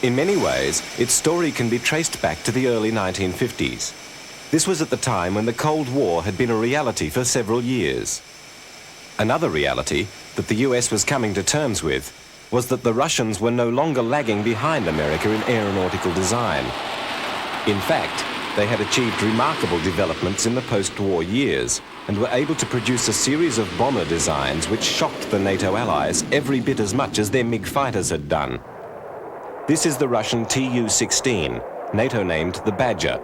In many ways, its story can be traced back to the early 1950s. This was at the time when the Cold War had been a reality for several years. Another reality that the US was coming to terms with was that the Russians were no longer lagging behind America in aeronautical design. In fact, they had achieved remarkable developments in the post-war years and were able to produce a series of bomber designs which shocked the NATO allies every bit as much as their MiG fighters had done. This is the Russian Tu-16, NATO named the Badger,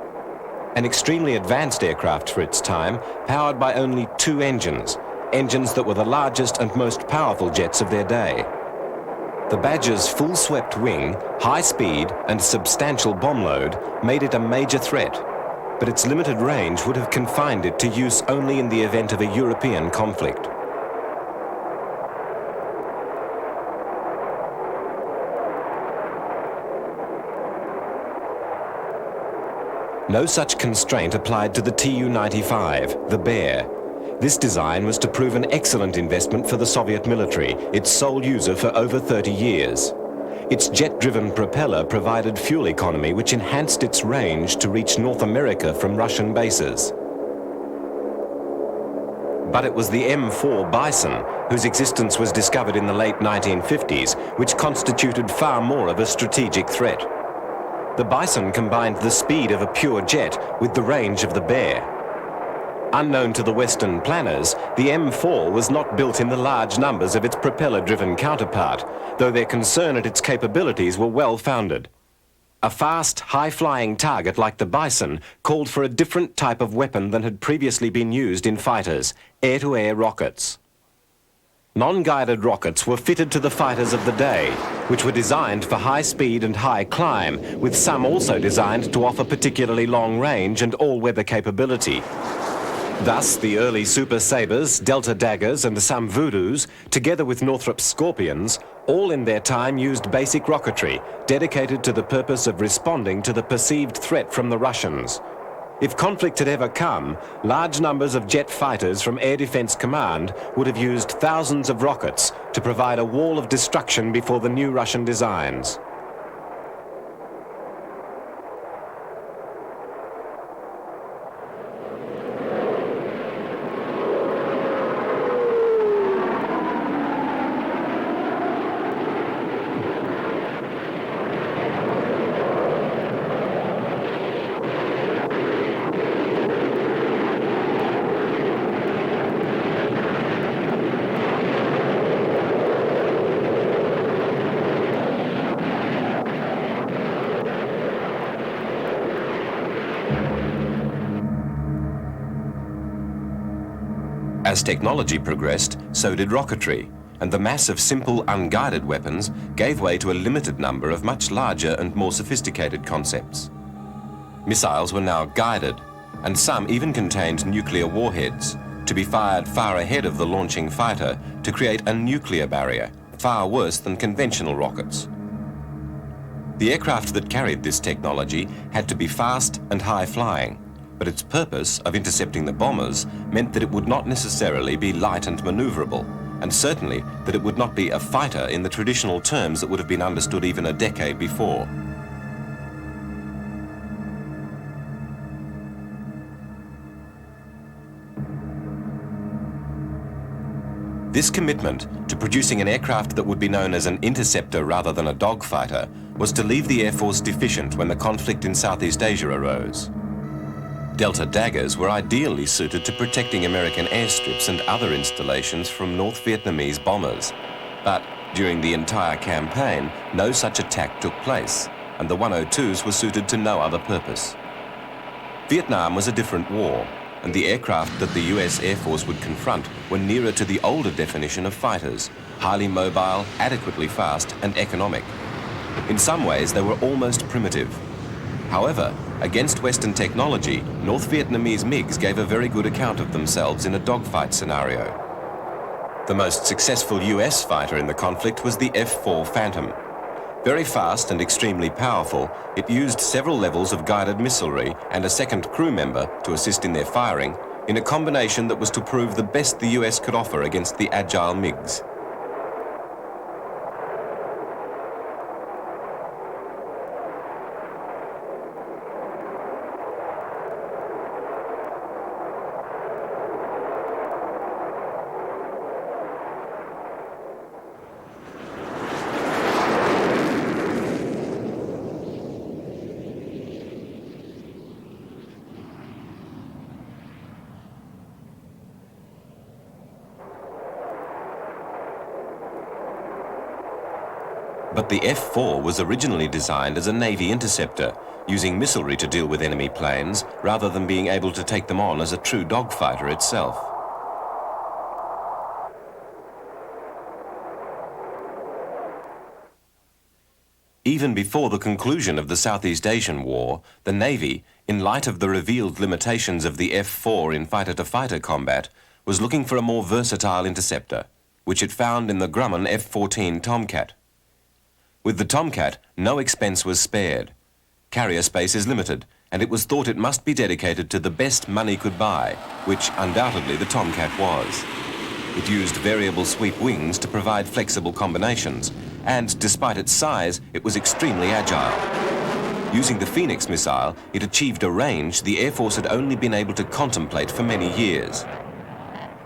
an extremely advanced aircraft for its time, powered by only 2 engines that were the largest and most powerful jets of their day. The Badger's full-swept wing, high speed and substantial bomb load made it a major threat, but its limited range would have confined it to use only in the event of a European conflict. No such constraint applied to the Tu-95, the Bear. This design was to prove an excellent investment for the Soviet military, its sole user for over 30 years. Its jet-driven propeller provided fuel economy which enhanced its range to reach North America from Russian bases. But it was the M4 Bison, whose existence was discovered in the late 1950s, which constituted far more of a strategic threat. The Bison combined the speed of a pure jet with the range of the Bear. Unknown to the Western planners, the M4 was not built in the large numbers of its propeller-driven counterpart, though their concern at its capabilities were well-founded. A fast, high-flying target like the Bison called for a different type of weapon than had previously been used in fighters: air-to-air rockets. Non-guided rockets were fitted to the fighters of the day, which were designed for high speed and high climb, with some also designed to offer particularly long range and all-weather capability. Thus, the early Super Sabres, Delta Daggers and some Voodoos, together with Northrop's Scorpions, all in their time used basic rocketry, dedicated to the purpose of responding to the perceived threat from the Russians. If conflict had ever come, large numbers of jet fighters from Air Defense Command would have used thousands of rockets to provide a wall of destruction before the new Russian designs. As technology progressed, so did rocketry, and the mass of simple, unguided weapons gave way to a limited number of much larger and more sophisticated concepts. Missiles were now guided, and some even contained nuclear warheads, to be fired far ahead of the launching fighter to create a nuclear barrier, far worse than conventional rockets. The aircraft that carried this technology had to be fast and high-flying, but its purpose of intercepting the bombers meant that it would not necessarily be light and maneuverable, and certainly that it would not be a fighter in the traditional terms that would have been understood even a decade before. This commitment to producing an aircraft that would be known as an interceptor rather than a dogfighter was to leave the Air Force deficient when the conflict in Southeast Asia arose. Delta Daggers were ideally suited to protecting American airstrips and other installations from North Vietnamese bombers. But during the entire campaign, no such attack took place, and the 102s were suited to no other purpose. Vietnam was a different war, and the aircraft that the US Air Force would confront were nearer to the older definition of fighters: highly mobile, adequately fast, and economic. In some ways, they were almost primitive. However, against Western technology, North Vietnamese MiGs gave a very good account of themselves in a dogfight scenario. The most successful US fighter in the conflict was the F-4 Phantom. Very fast and extremely powerful, it used several levels of guided missilery and a second crew member to assist in their firing, in a combination that was to prove the best the US could offer against the agile MiGs. But the F-4 was originally designed as a Navy interceptor, using missilery to deal with enemy planes rather than being able to take them on as a true dogfighter itself. Even before the conclusion of the Southeast Asian War, the Navy, in light of the revealed limitations of the F-4 in fighter-to-fighter combat, was looking for a more versatile interceptor, which it found in the Grumman F-14 Tomcat. With the Tomcat, no expense was spared. Carrier space is limited, and it was thought it must be dedicated to the best money could buy, which undoubtedly the Tomcat was. It used variable sweep wings to provide flexible combinations, and despite its size, it was extremely agile. Using the Phoenix missile, it achieved a range the Air Force had only been able to contemplate for many years.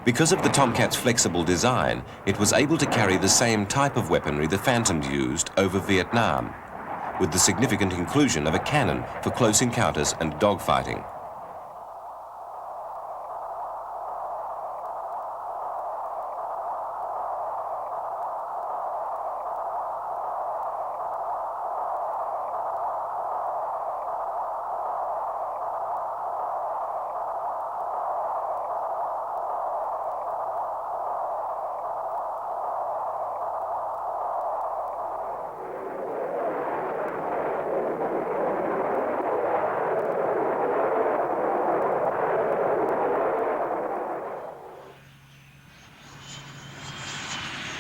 Because of the Tomcat's flexible design, it was able to carry the same type of weaponry the Phantoms used over Vietnam, with the significant inclusion of a cannon for close encounters and dogfighting.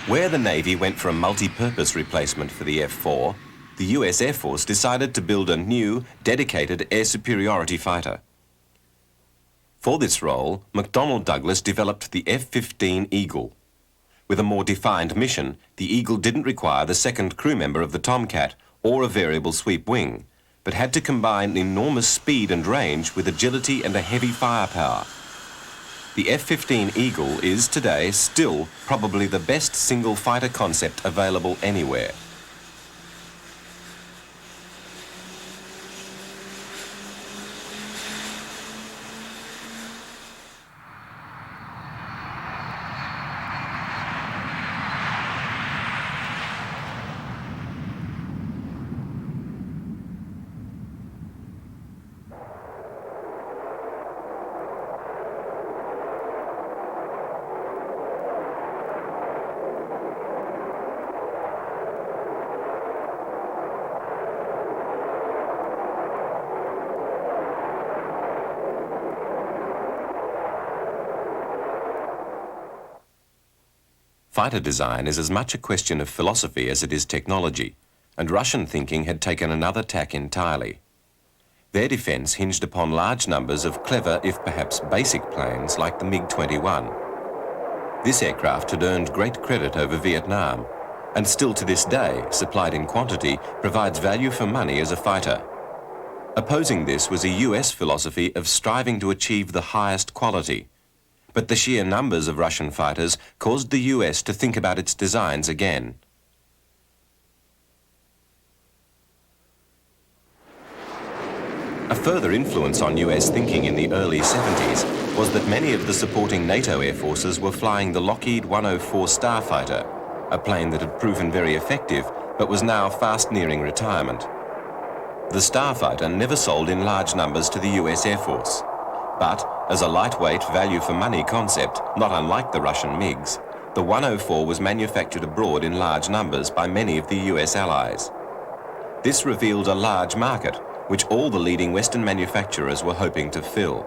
Where the Navy went for a multi-purpose replacement for the F-4, the US Air Force decided to build a new, dedicated air superiority fighter. For this role, McDonnell Douglas developed the F-15 Eagle. With a more defined mission, the Eagle didn't require the second crew member of the Tomcat or a variable sweep wing, but had to combine enormous speed and range with agility and a heavy firepower. The F-15 Eagle is today still probably the best single fighter concept available anywhere. Fighter design is as much a question of philosophy as it is technology, and Russian thinking had taken another tack entirely. Their defence hinged upon large numbers of clever, if perhaps basic planes like the MiG-21. This aircraft had earned great credit over Vietnam, and still to this day, supplied in quantity, provides value for money as a fighter. Opposing this was a US philosophy of striving to achieve the highest quality. But the sheer numbers of Russian fighters caused the US to think about its designs again. A further influence on US thinking in the early 70s was that many of the supporting NATO air forces were flying the Lockheed 104 Starfighter, a plane that had proven very effective but was now fast nearing retirement. The Starfighter never sold in large numbers to the US Air Force. But, as a lightweight value-for-money concept, not unlike the Russian MiGs, the 104 was manufactured abroad in large numbers by many of the US allies. This revealed a large market, which all the leading Western manufacturers were hoping to fill.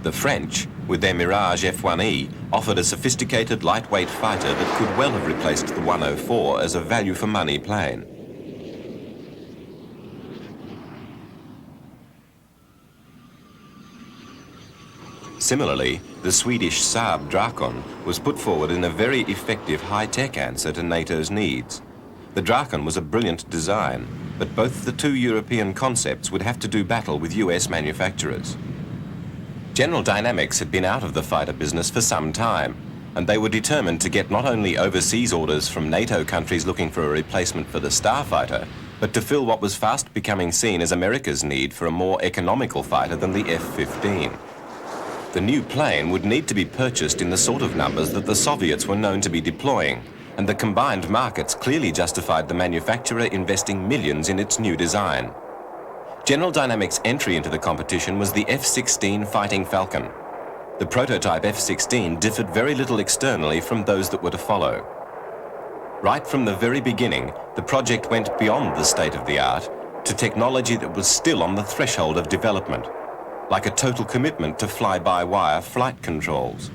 The French, with their Mirage F-1E, offered a sophisticated lightweight fighter that could well have replaced the 104 as a value-for-money plane. Similarly, the Swedish Saab Drakon was put forward in a very effective high-tech answer to NATO's needs. The Drakon was a brilliant design, but both the two European concepts would have to do battle with US manufacturers. General Dynamics had been out of the fighter business for some time, and they were determined to get not only overseas orders from NATO countries looking for a replacement for the Starfighter, but to fill what was fast becoming seen as America's need for a more economical fighter than the F-15. The new plane would need to be purchased in the sort of numbers that the Soviets were known to be deploying, and the combined markets clearly justified the manufacturer investing millions in its new design. General Dynamics' entry into the competition was the F-16 Fighting Falcon. The prototype F-16 differed very little externally from those that were to follow. Right from the very beginning, the project went beyond the state-of-the-art to technology that was still on the threshold of development, like a total commitment to fly-by-wire flight controls.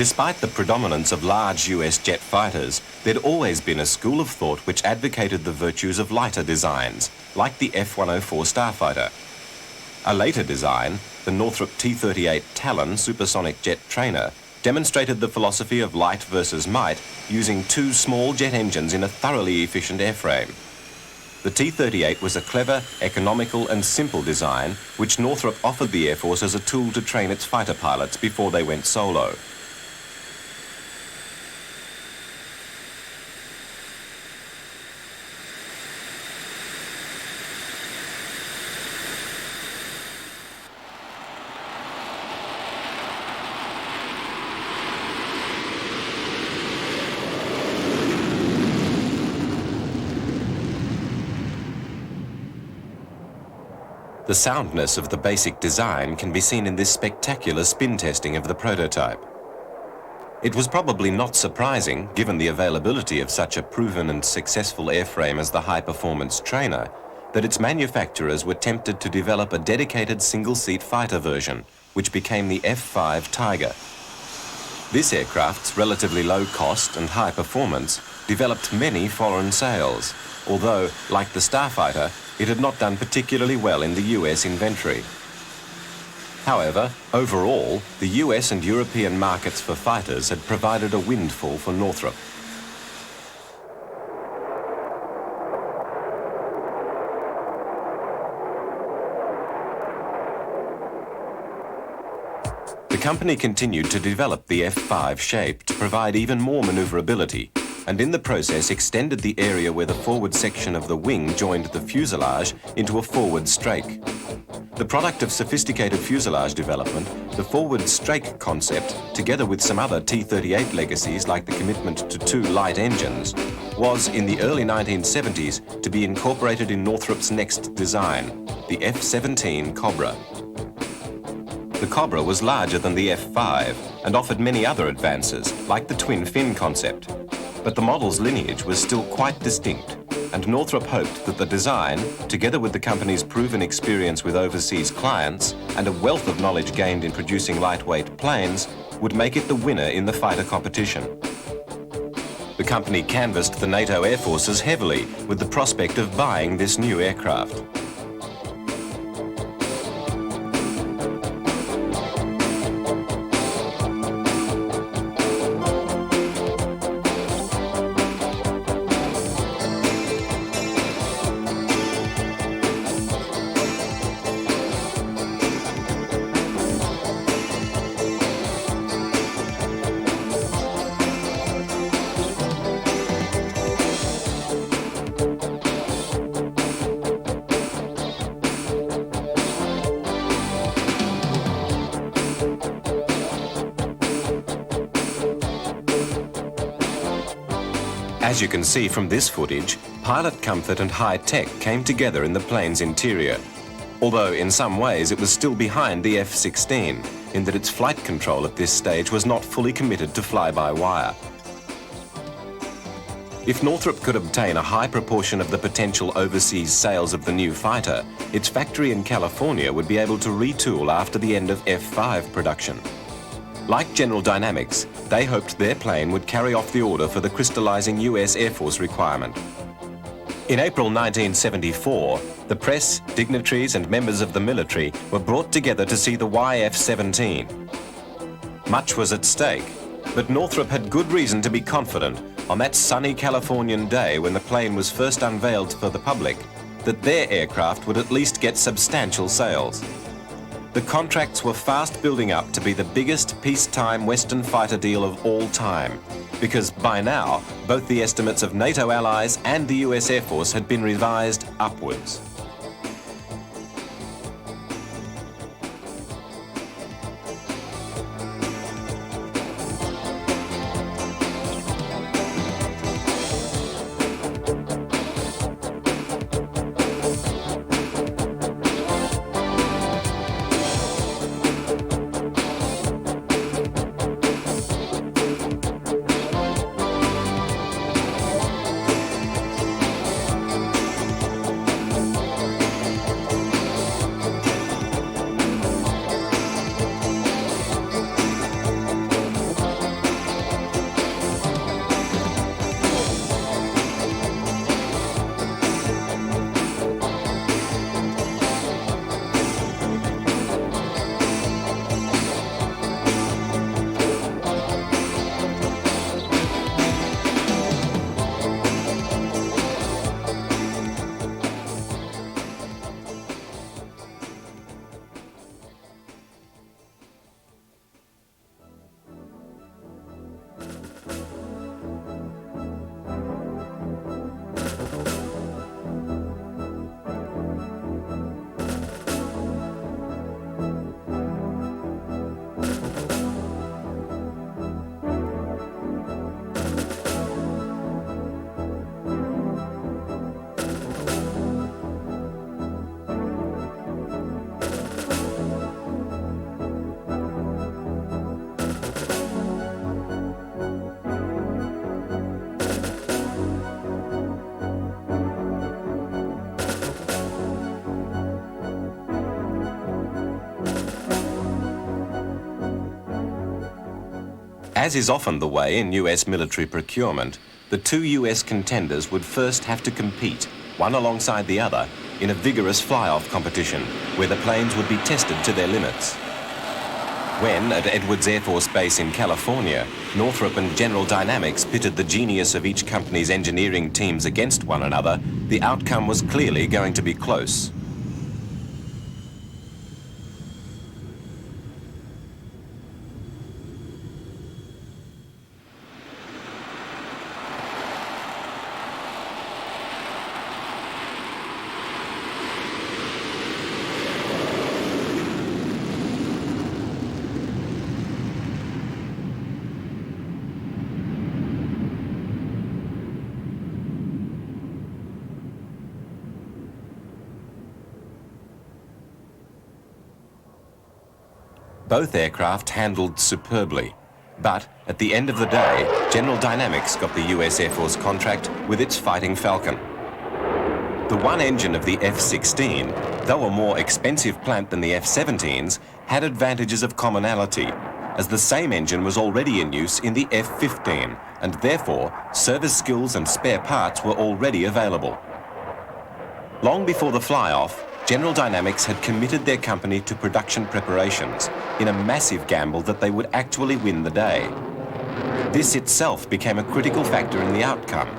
Despite the predominance of large US jet fighters, there'd always been a school of thought which advocated the virtues of lighter designs, like the F-104 Starfighter. A later design, the Northrop T-38 Talon supersonic jet trainer, demonstrated the philosophy of light versus might using two small jet engines in a thoroughly efficient airframe. The T-38 was a clever, economical and simple design which Northrop offered the Air Force as a tool to train its fighter pilots before they went solo. The soundness of the basic design can be seen in this spectacular spin testing of the prototype. It was probably not surprising, given the availability of such a proven and successful airframe as the high-performance trainer, that its manufacturers were tempted to develop a dedicated single-seat fighter version, which became the F-5 Tiger. This aircraft's relatively low cost and high performance developed many foreign sales, although, like the Starfighter, it had not done particularly well in the US inventory. However, overall, the US and European markets for fighters had provided a windfall for Northrop. The company continued to develop the F-5 shape to provide even more maneuverability, and in the process extended the area where the forward section of the wing joined the fuselage into a forward strake. The product of sophisticated fuselage development, the forward strake concept, together with some other T-38 legacies like the commitment to two light engines, was in the early 1970s to be incorporated in Northrop's next design, the F-17 Cobra. The Cobra was larger than the F-5 and offered many other advances, like the twin fin concept. But the model's lineage was still quite distinct, and Northrop hoped that the design, together with the company's proven experience with overseas clients and a wealth of knowledge gained in producing lightweight planes, would make it the winner in the fighter competition. The company canvassed the NATO air forces heavily with the prospect of buying this new aircraft. As you can see from this footage, pilot comfort and high tech came together in the plane's interior, although in some ways it was still behind the F-16, in that its flight control at this stage was not fully committed to fly-by-wire. If Northrop could obtain a high proportion of the potential overseas sales of the new fighter, its factory in California would be able to retool after the end of F-5 production. Like General Dynamics, they hoped their plane would carry off the order for the crystallizing US Air Force requirement. In April 1974, the press, dignitaries and members of the military were brought together to see the YF-17. Much was at stake, But Northrop had good reason to be confident on that sunny Californian day when the plane was first unveiled for the public that their aircraft would at least get substantial sales. The contracts were fast building up to be the biggest peacetime Western fighter deal of all time, because by now, both the estimates of NATO allies and the US Air Force had been revised upwards. As is often the way in US military procurement, the two US contenders would first have to compete, one alongside the other, in a vigorous fly-off competition where the planes would be tested to their limits. When, at Edwards Air Force Base in California, Northrop and General Dynamics pitted the genius of each company's engineering teams against one another, the outcome was clearly going to be close. Both aircraft handled superbly, but at the end of the day, General Dynamics got the US Air Force contract with its Fighting Falcon. The one engine of the F-16, though a more expensive plant than the F-17s, had advantages of commonality, as the same engine was already in use in the F-15, and therefore service skills and spare parts were already available. Long before the fly-off, General Dynamics had committed their company to production preparations in a massive gamble that they would actually win the day. This itself became a critical factor in the outcome,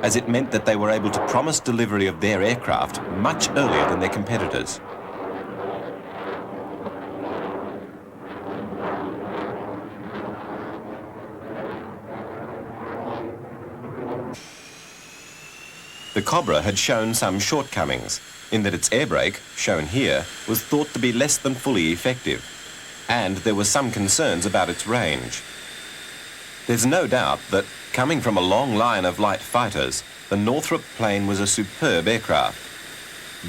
as it meant that they were able to promise delivery of their aircraft much earlier than their competitors. The Cobra had shown some shortcomings, in that its air brake, shown here, was thought to be less than fully effective, and there were some concerns about its range. There's no doubt that, coming from a long line of light fighters, the Northrop plane was a superb aircraft.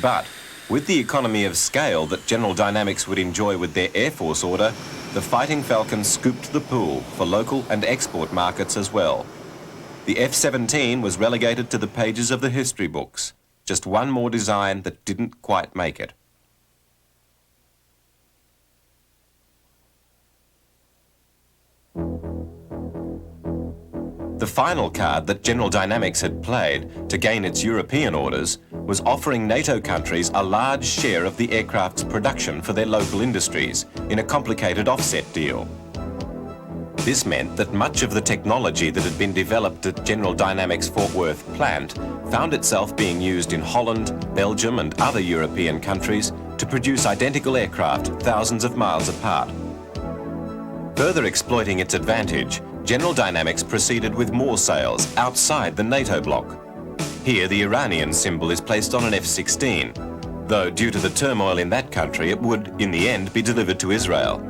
But, with the economy of scale that General Dynamics would enjoy with their Air Force order, the Fighting Falcon scooped the pool for local and export markets as well. The F-17 was relegated to the pages of the history books. Just one more design that didn't quite make it. The final card that General Dynamics had played to gain its European orders was offering NATO countries a large share of the aircraft's production for their local industries in a complicated offset deal. This meant that much of the technology that had been developed at General Dynamics Fort Worth plant found itself being used in Holland, Belgium and other European countries to produce identical aircraft thousands of miles apart. Further exploiting its advantage, General Dynamics proceeded with more sales outside the NATO bloc. Here the Iranian symbol is placed on an F-16, though due to the turmoil in that country it would, in the end, be delivered to Israel.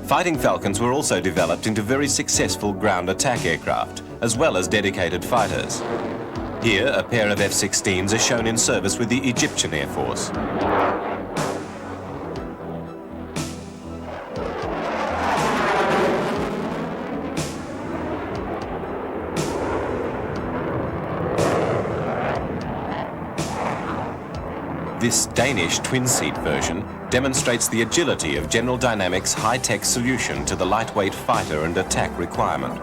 Fighting Falcons were also developed into very successful ground attack aircraft, as well as dedicated fighters. Here, a pair of F-16s are shown in service with the Egyptian Air Force. This Danish twin-seat version demonstrates the agility of General Dynamics' high-tech solution to the lightweight fighter and attack requirement.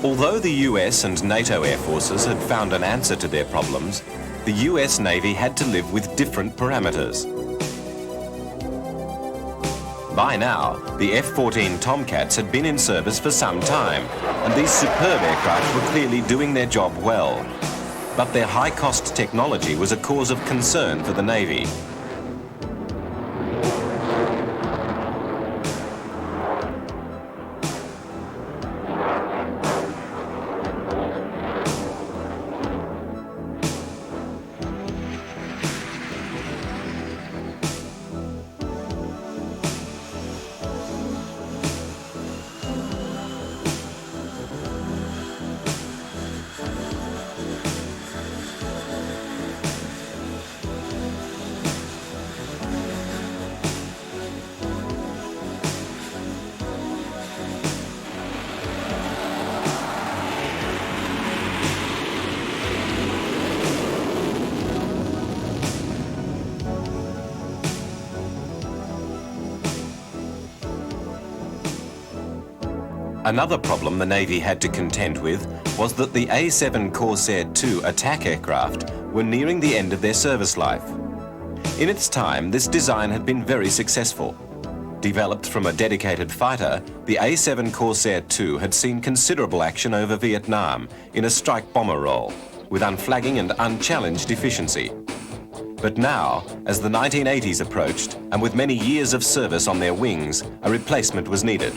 Although the US and NATO air forces had found an answer to their problems, the US Navy had to live with different parameters. By now, the F-14 Tomcats had been in service for some time, and these superb aircraft were clearly doing their job well. But their high-cost technology was a cause of concern for the Navy. Another problem the Navy had to contend with was that the A-7 Corsair II attack aircraft were nearing the end of their service life. In its time, this design had been very successful. Developed from a dedicated fighter, the A-7 Corsair II had seen considerable action over Vietnam in a strike bomber role, with unflagging and unchallenged efficiency. But now, as the 1980s approached, and with many years of service on their wings, a replacement was needed.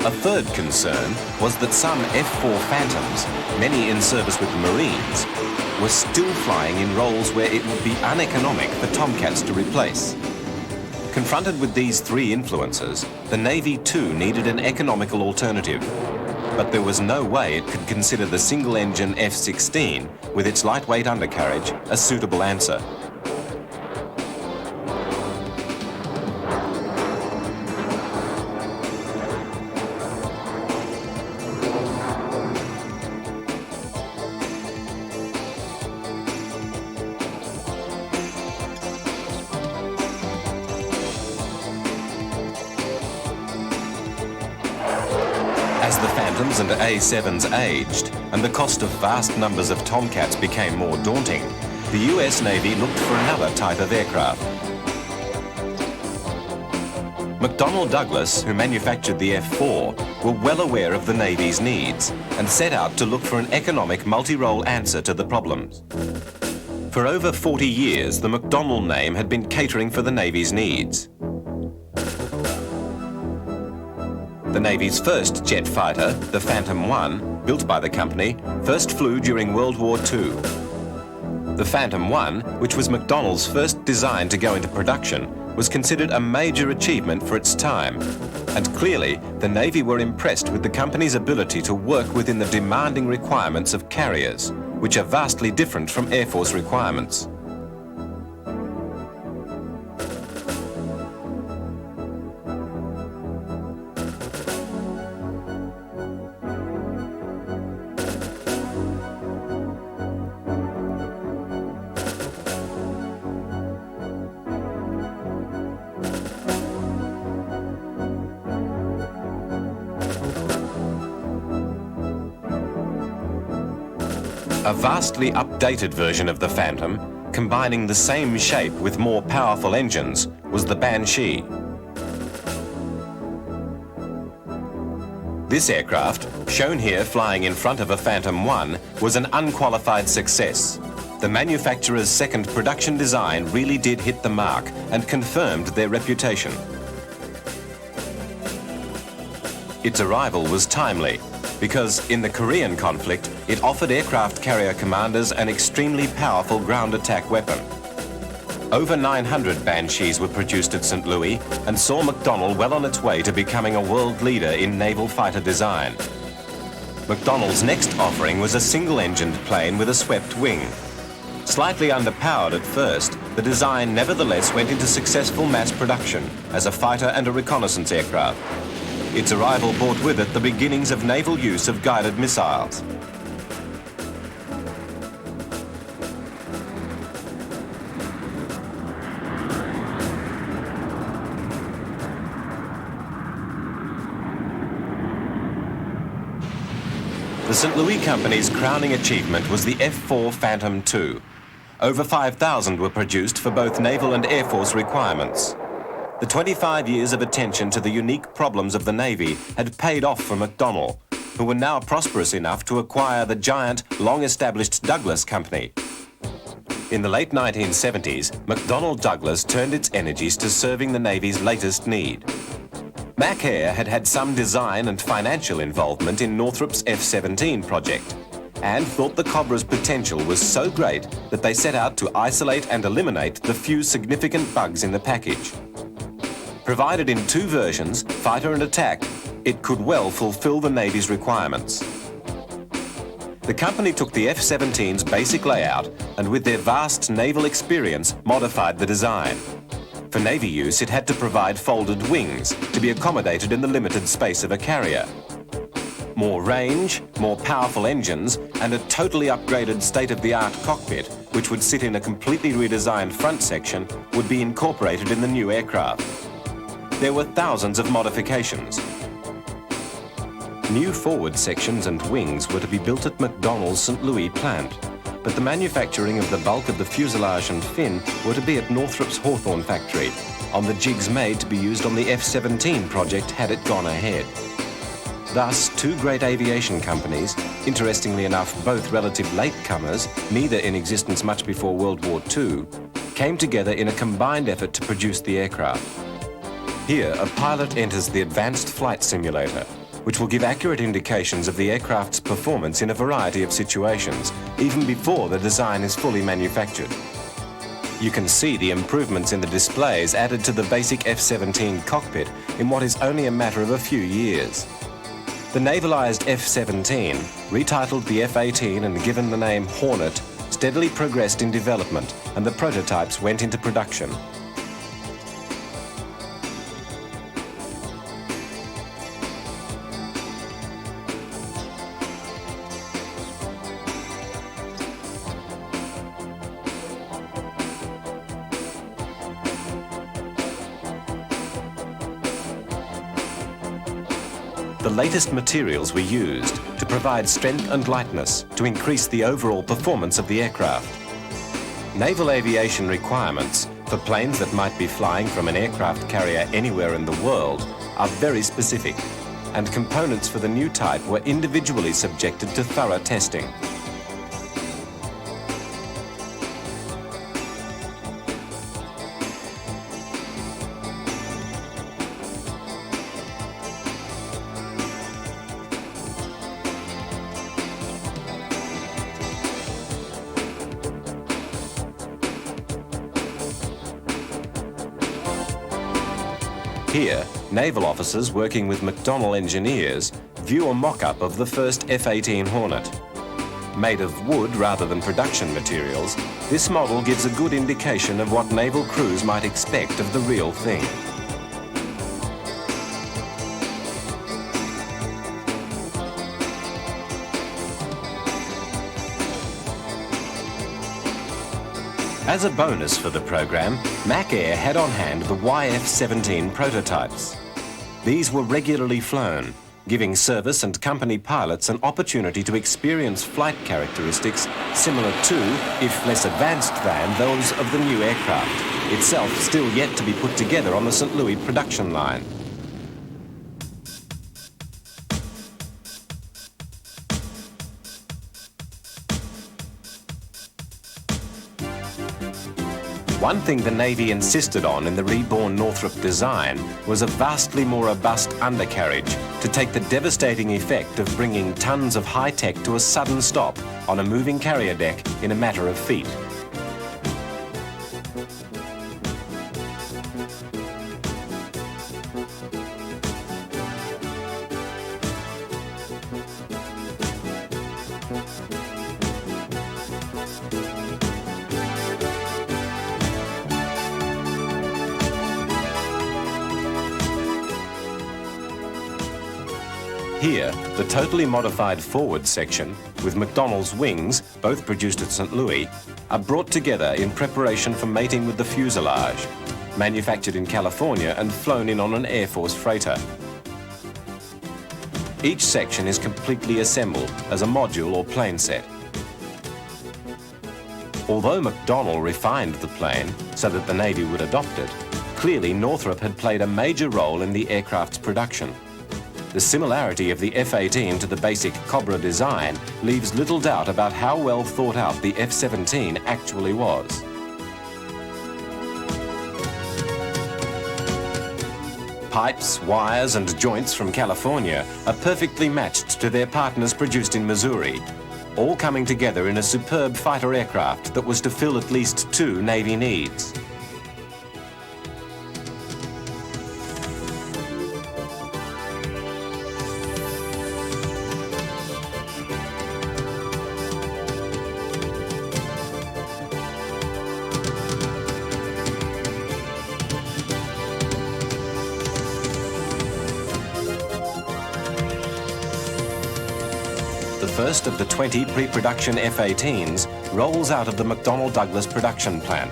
A third concern was that some F-4 Phantoms, many in service with the Marines, were still flying in roles where it would be uneconomic for Tomcats to replace. Confronted with these three influences, the Navy too needed an economical alternative. But there was no way it could consider the single-engine F-16, with its lightweight undercarriage, a suitable answer. As the Phantoms and A-7s aged and the cost of vast numbers of Tomcats became more daunting, the US Navy looked for another type of aircraft. McDonnell Douglas, who manufactured the F-4, were well aware of the Navy's needs and set out to look for an economic multi-role answer to the problems. For over 40 years, the McDonnell name had been catering for the Navy's needs. The Navy's first jet fighter, the Phantom I, built by the company, first flew during World War II. The Phantom 1, which was McDonnell's first design to go into production, was considered a major achievement for its time. And clearly, the Navy were impressed with the company's ability to work within the demanding requirements of carriers, which are vastly different from Air Force requirements. A vastly updated version of the Phantom, combining the same shape with more powerful engines, was the Banshee. This aircraft, shown here flying in front of a Phantom 1, was an unqualified success. The manufacturer's second production design really did hit the mark and confirmed their reputation. Its arrival was timely, because in the Korean conflict, it offered aircraft carrier commanders an extremely powerful ground attack weapon. Over 900 Banshees were produced at St. Louis and saw McDonnell well on its way to becoming a world leader in naval fighter design. McDonnell's next offering was a single-engined plane with a swept wing. Slightly underpowered at first, the design nevertheless went into successful mass production as a fighter and a reconnaissance aircraft. Its arrival brought with it the beginnings of naval use of guided missiles. The St. Louis Company's crowning achievement was the F-4 Phantom II. Over 5,000 were produced for both naval and Air Force requirements. The 25 years of attention to the unique problems of the Navy had paid off for McDonnell, who were now prosperous enough to acquire the giant, long-established Douglas Company. In the late 1970s, McDonnell Douglas turned its energies to serving the Navy's latest need. Mac Air had had some design and financial involvement in Northrop's F-17 project, and thought the Cobra's potential was so great that they set out to isolate and eliminate the few significant bugs in the package. Provided in two versions, fighter and attack, it could well fulfill the Navy's requirements. The company took the F-17's basic layout and with their vast naval experience modified the design. For Navy use, it had to provide folded wings to be accommodated in the limited space of a carrier. More range, more powerful engines, and a totally upgraded state-of-the-art cockpit, which would sit in a completely redesigned front section, would be incorporated in the new aircraft. There were thousands of modifications. New forward sections and wings were to be built at McDonnell's St. Louis plant, but the manufacturing of the bulk of the fuselage and fin were to be at Northrop's Hawthorne factory, on the jigs made to be used on the F-17 project had it gone ahead. Thus, two great aviation companies, interestingly enough both relative latecomers, neither in existence much before World War II, came together in a combined effort to produce the aircraft. Here, a pilot enters the Advanced Flight Simulator, which will give accurate indications of the aircraft's performance in a variety of situations, even before the design is fully manufactured. You can see the improvements in the displays added to the basic F-17 cockpit in what is only a matter of a few years. The navalized F-17, retitled the F-18 and given the name Hornet, steadily progressed in development and the prototypes went into production. The latest materials were used to provide strength and lightness to increase the overall performance of the aircraft. Naval aviation requirements for planes that might be flying from an aircraft carrier anywhere in the world are very specific, and components for the new type were individually subjected to thorough testing. Here, naval officers working with McDonnell engineers view a mock-up of the first F-18 Hornet. Made of wood rather than production materials, this model gives a good indication of what naval crews might expect of the real thing. As a bonus for the program, Mac Air had on hand the YF-17 prototypes. These were regularly flown, giving service and company pilots an opportunity to experience flight characteristics similar to, if less advanced than, those of the new aircraft, itself still yet to be put together on the St. Louis production line. One thing the Navy insisted on in the reborn Northrop design was a vastly more robust undercarriage to take the devastating effect of bringing tons of high-tech to a sudden stop on a moving carrier deck in a matter of feet. Here, the totally modified forward section, with McDonnell's wings, both produced at St. Louis, are brought together in preparation for mating with the fuselage, manufactured in California and flown in on an Air Force freighter. Each section is completely assembled as a module or plane set. Although McDonnell refined the plane so that the Navy would adopt it, clearly Northrop had played a major role in the aircraft's production. The similarity of the F-18 to the basic Cobra design leaves little doubt about how well thought out the F-17 actually was. Pipes, wires and joints from California are perfectly matched to their partners produced in Missouri, all coming together in a superb fighter aircraft that was to fill at least two Navy needs. The first of the 20 pre-production F-18s rolls out of the McDonnell Douglas production plant.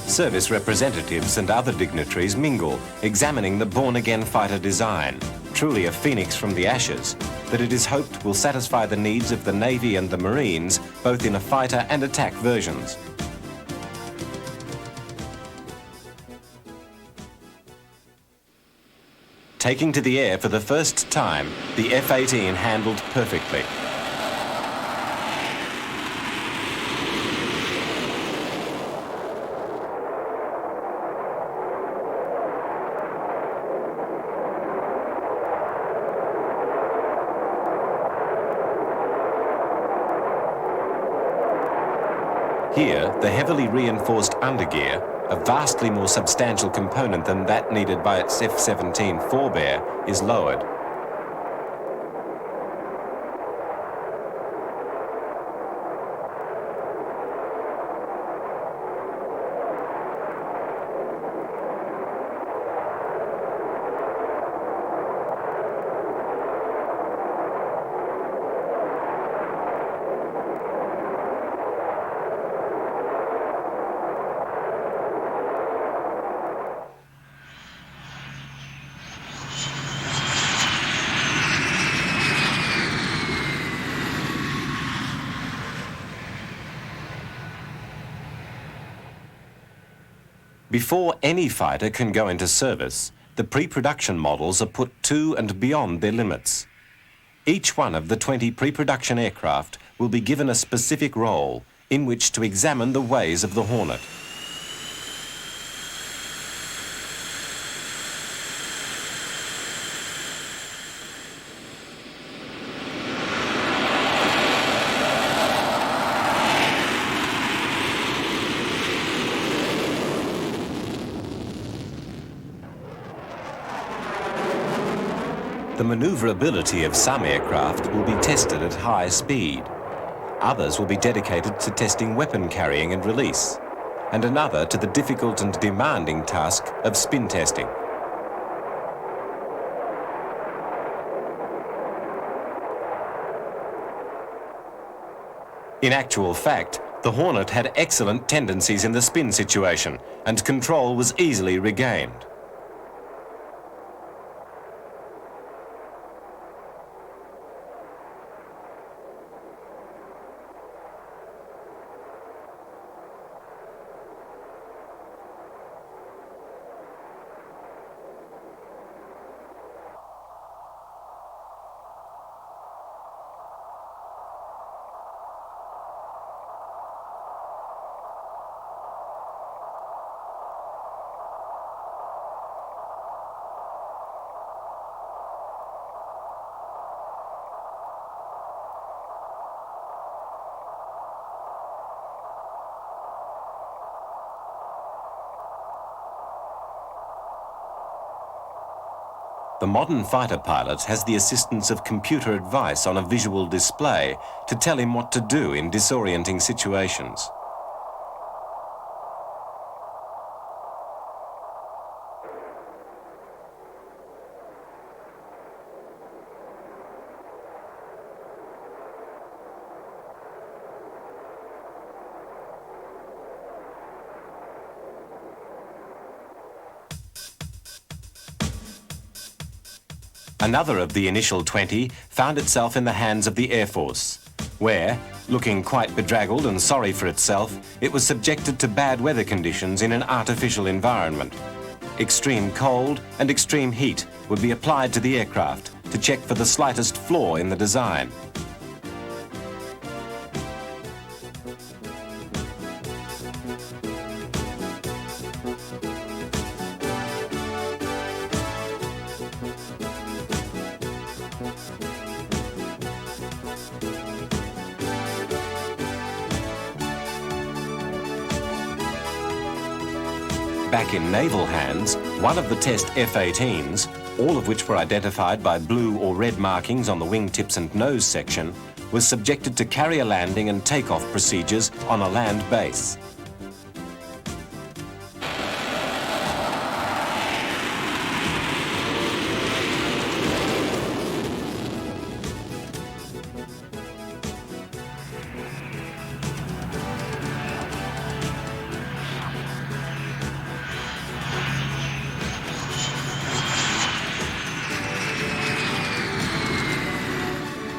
Service representatives and other dignitaries mingle, examining the born-again fighter design, truly a phoenix from the ashes, that it is hoped will satisfy the needs of the Navy and the Marines, both in a fighter and attack versions. Taking to the air for the first time, the F-18 handled perfectly. Here, the heavily reinforced undergear, a vastly more substantial component than that needed by its F-17 forebear, is lowered. Before any fighter can go into service, the pre-production models are put to and beyond their limits. Each one of the 20 pre-production aircraft will be given a specific role in which to examine the ways of the Hornet. The maneuverability of some aircraft will be tested at high speed. Others will be dedicated to testing weapon carrying and release, and another to the difficult and demanding task of spin testing. In actual fact, the Hornet had excellent tendencies in the spin situation, and control was easily regained. The modern fighter pilot has the assistance of computer advice on a visual display to tell him what to do in disorienting situations. Another of the initial 20 found itself in the hands of the Air Force, where, looking quite bedraggled and sorry for itself, it was subjected to bad weather conditions in an artificial environment. Extreme cold and extreme heat would be applied to the aircraft to check for the slightest flaw in the design. Back in naval hands, one of the test F-18s, all of which were identified by blue or red markings on the wingtips and nose section, was subjected to carrier landing and takeoff procedures on a land base.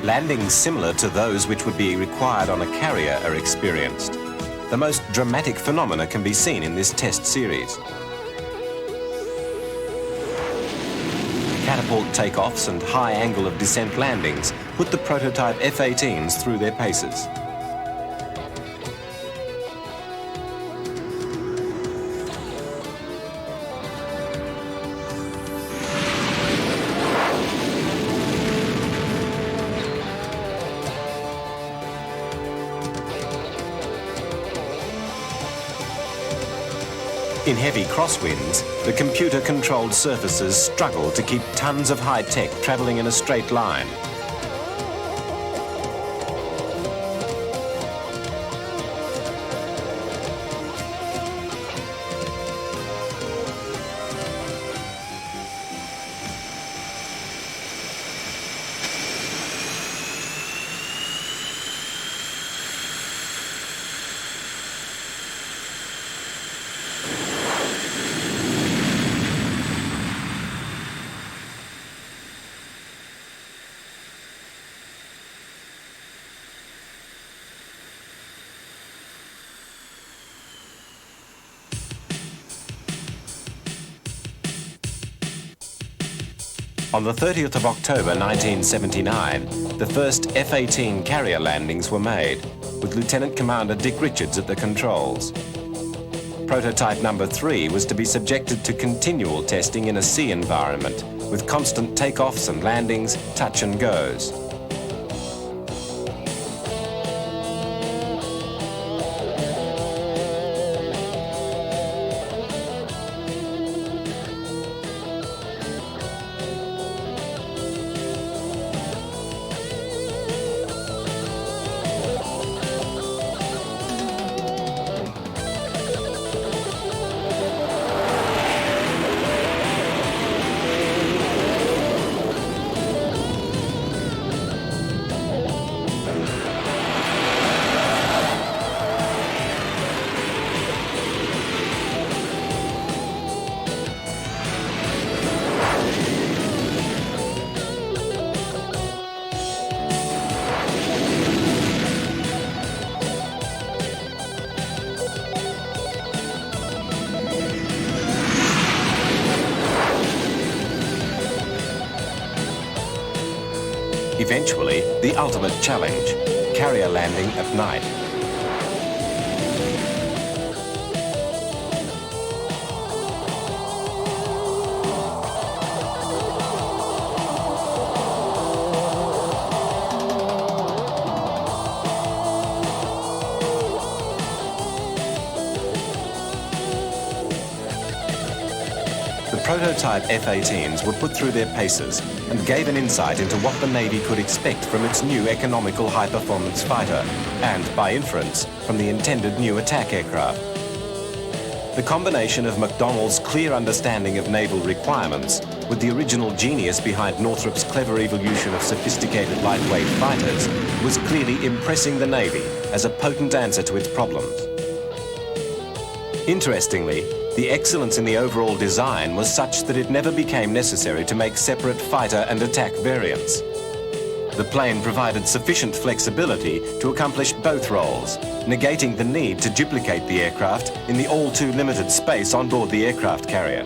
Landings similar to those which would be required on a carrier are experienced. The most dramatic phenomena can be seen in this test series. Catapult takeoffs and high angle of descent landings put the prototype F-18s through their paces. In heavy crosswinds, the computer-controlled surfaces struggle to keep tons of high-tech travelling in a straight line. On the 30th of October 1979, the first F-18 carrier landings were made, with Lieutenant Commander Dick Richards at the controls. Prototype number 3 was to be subjected to continual testing in a sea environment, with constant takeoffs and landings, touch and goes. eventually the ultimate challenge, carrier landing at night. The prototype F-18s were put through their paces and gave an insight into what the Navy could expect from its new economical high-performance fighter and, by inference, from the intended new attack aircraft. The combination of McDonnell's clear understanding of naval requirements with the original genius behind Northrop's clever evolution of sophisticated lightweight fighters was clearly impressing the Navy as a potent answer to its problems. Interestingly, the excellence in the overall design was such that it never became necessary to make separate fighter and attack variants. The plane provided sufficient flexibility to accomplish both roles, negating the need to duplicate the aircraft in the all too limited space on board the aircraft carrier.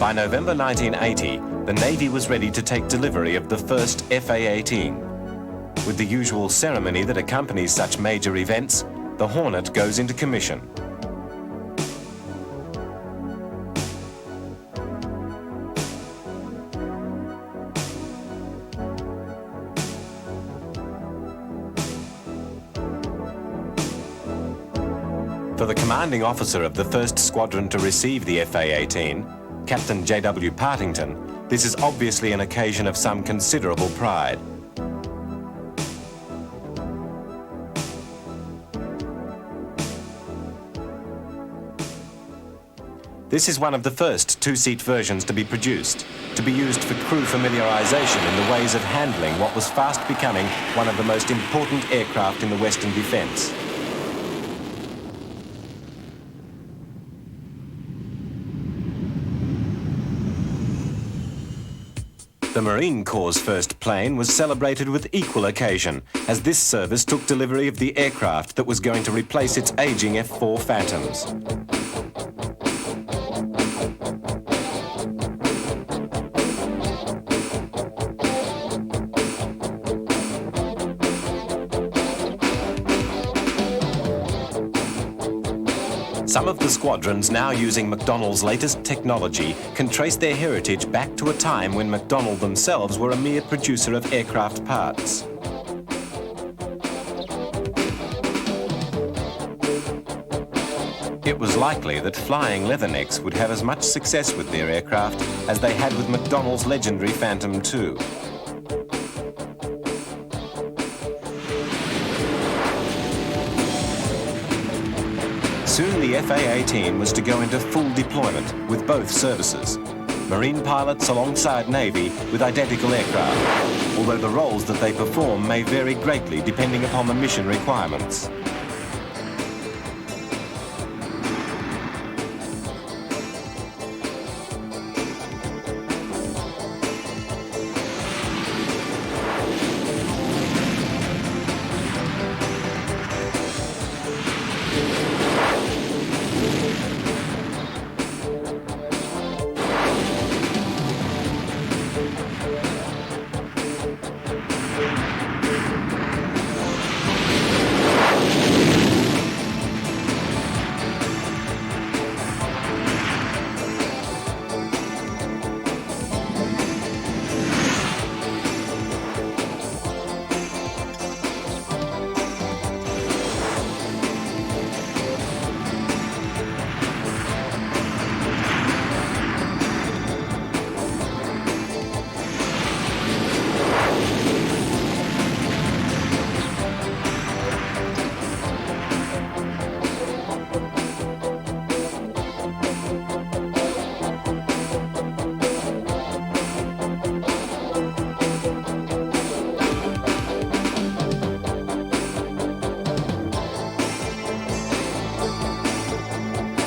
By November 1980, the Navy was ready to take delivery of the first FA-18. With the usual ceremony that accompanies such major events, the Hornet goes into commission. For the commanding officer of the first squadron to receive the FA-18, Captain J.W. Partington, This is obviously an occasion of some considerable pride. This is one of the first two-seat versions to be produced, to be used for crew familiarisation in the ways of handling what was fast becoming one of the most important aircraft in the Western Defence. The Marine Corps' first plane was celebrated with equal occasion, as this service took delivery of the aircraft that was going to replace its ageing F-4 Phantoms. Some of the squadrons now using McDonnell's latest technology can trace their heritage back to a time when McDonnell themselves were a mere producer of aircraft parts. It was likely that Flying Leathernecks would have as much success with their aircraft as they had with McDonnell's legendary Phantom II. Soon the FA-18 was to go into full deployment with both services. Marine pilots alongside Navy with identical aircraft, although the roles that they perform may vary greatly depending upon the mission requirements.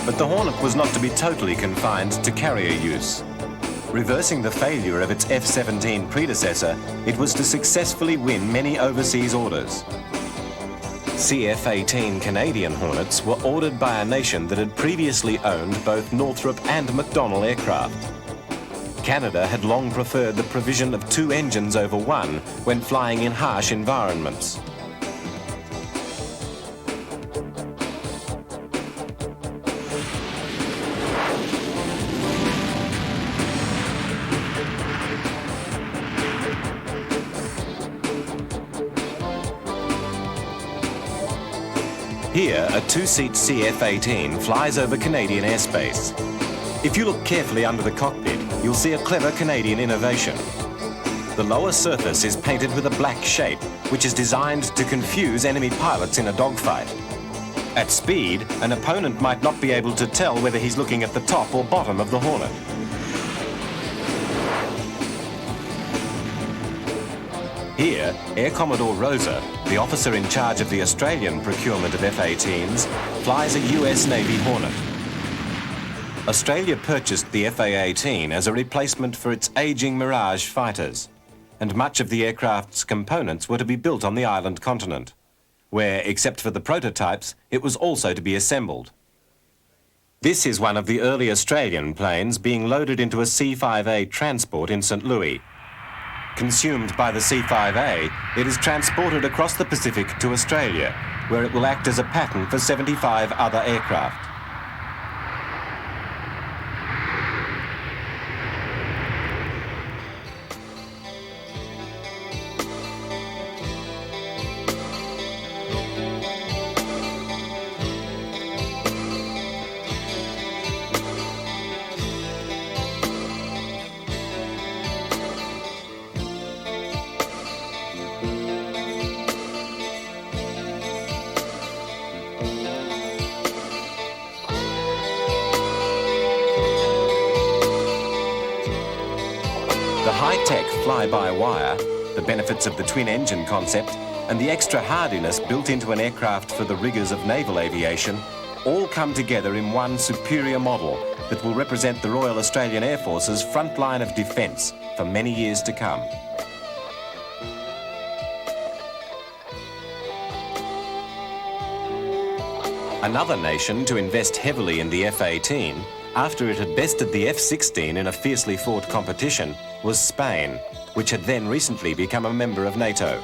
But the Hornet was not to be totally confined to carrier use. Reversing the failure of its F-17 predecessor, it was to successfully win many overseas orders. CF-18 Canadian Hornets were ordered by a nation that had previously owned both Northrop and McDonnell aircraft. Canada had long preferred the provision of two engines over one when flying in harsh environments. Here, a two-seat CF-18 flies over Canadian airspace. If you look carefully under the cockpit, you'll see a clever Canadian innovation. The lower surface is painted with a black shape, which is designed to confuse enemy pilots in a dogfight. At speed, an opponent might not be able to tell whether he's looking at the top or bottom of the Hornet. Here, Air Commodore Rosa, the officer in charge of the Australian procurement of F-18s, flies a US Navy Hornet. Australia purchased the FA-18 as a replacement for its ageing Mirage fighters, and much of the aircraft's components were to be built on the island continent, where, except for the prototypes, it was also to be assembled. This is one of the early Australian planes being loaded into a C-5A transport in St. Louis. Consumed by the C-5A, it is transported across the Pacific to Australia, where it will act as a pattern for 75 other aircraft. high-tech fly-by-wire, the benefits of the twin-engine concept, and the extra hardiness built into an aircraft for the rigours of naval aviation all come together in one superior model that will represent the Royal Australian Air Force's front line of defence for many years to come. Another nation to invest heavily in the F-18, after it had bested the F-16 in a fiercely fought competition, was Spain, which had then recently become a member of NATO.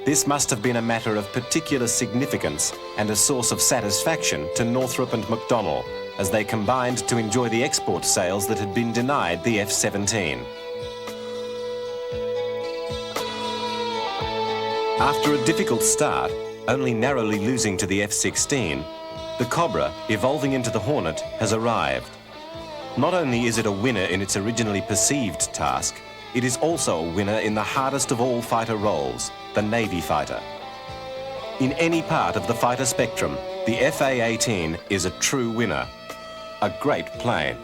This must have been a matter of particular significance and a source of satisfaction to Northrop and McDonnell as they combined to enjoy the export sales that had been denied the F-17. After a difficult start, only narrowly losing to the F-16, the Cobra, evolving into the Hornet, has arrived. Not only is it a winner in its originally perceived task, it is also a winner in the hardest of all fighter roles, the Navy fighter. In any part of the fighter spectrum, the FA-18 is a true winner. A great plane.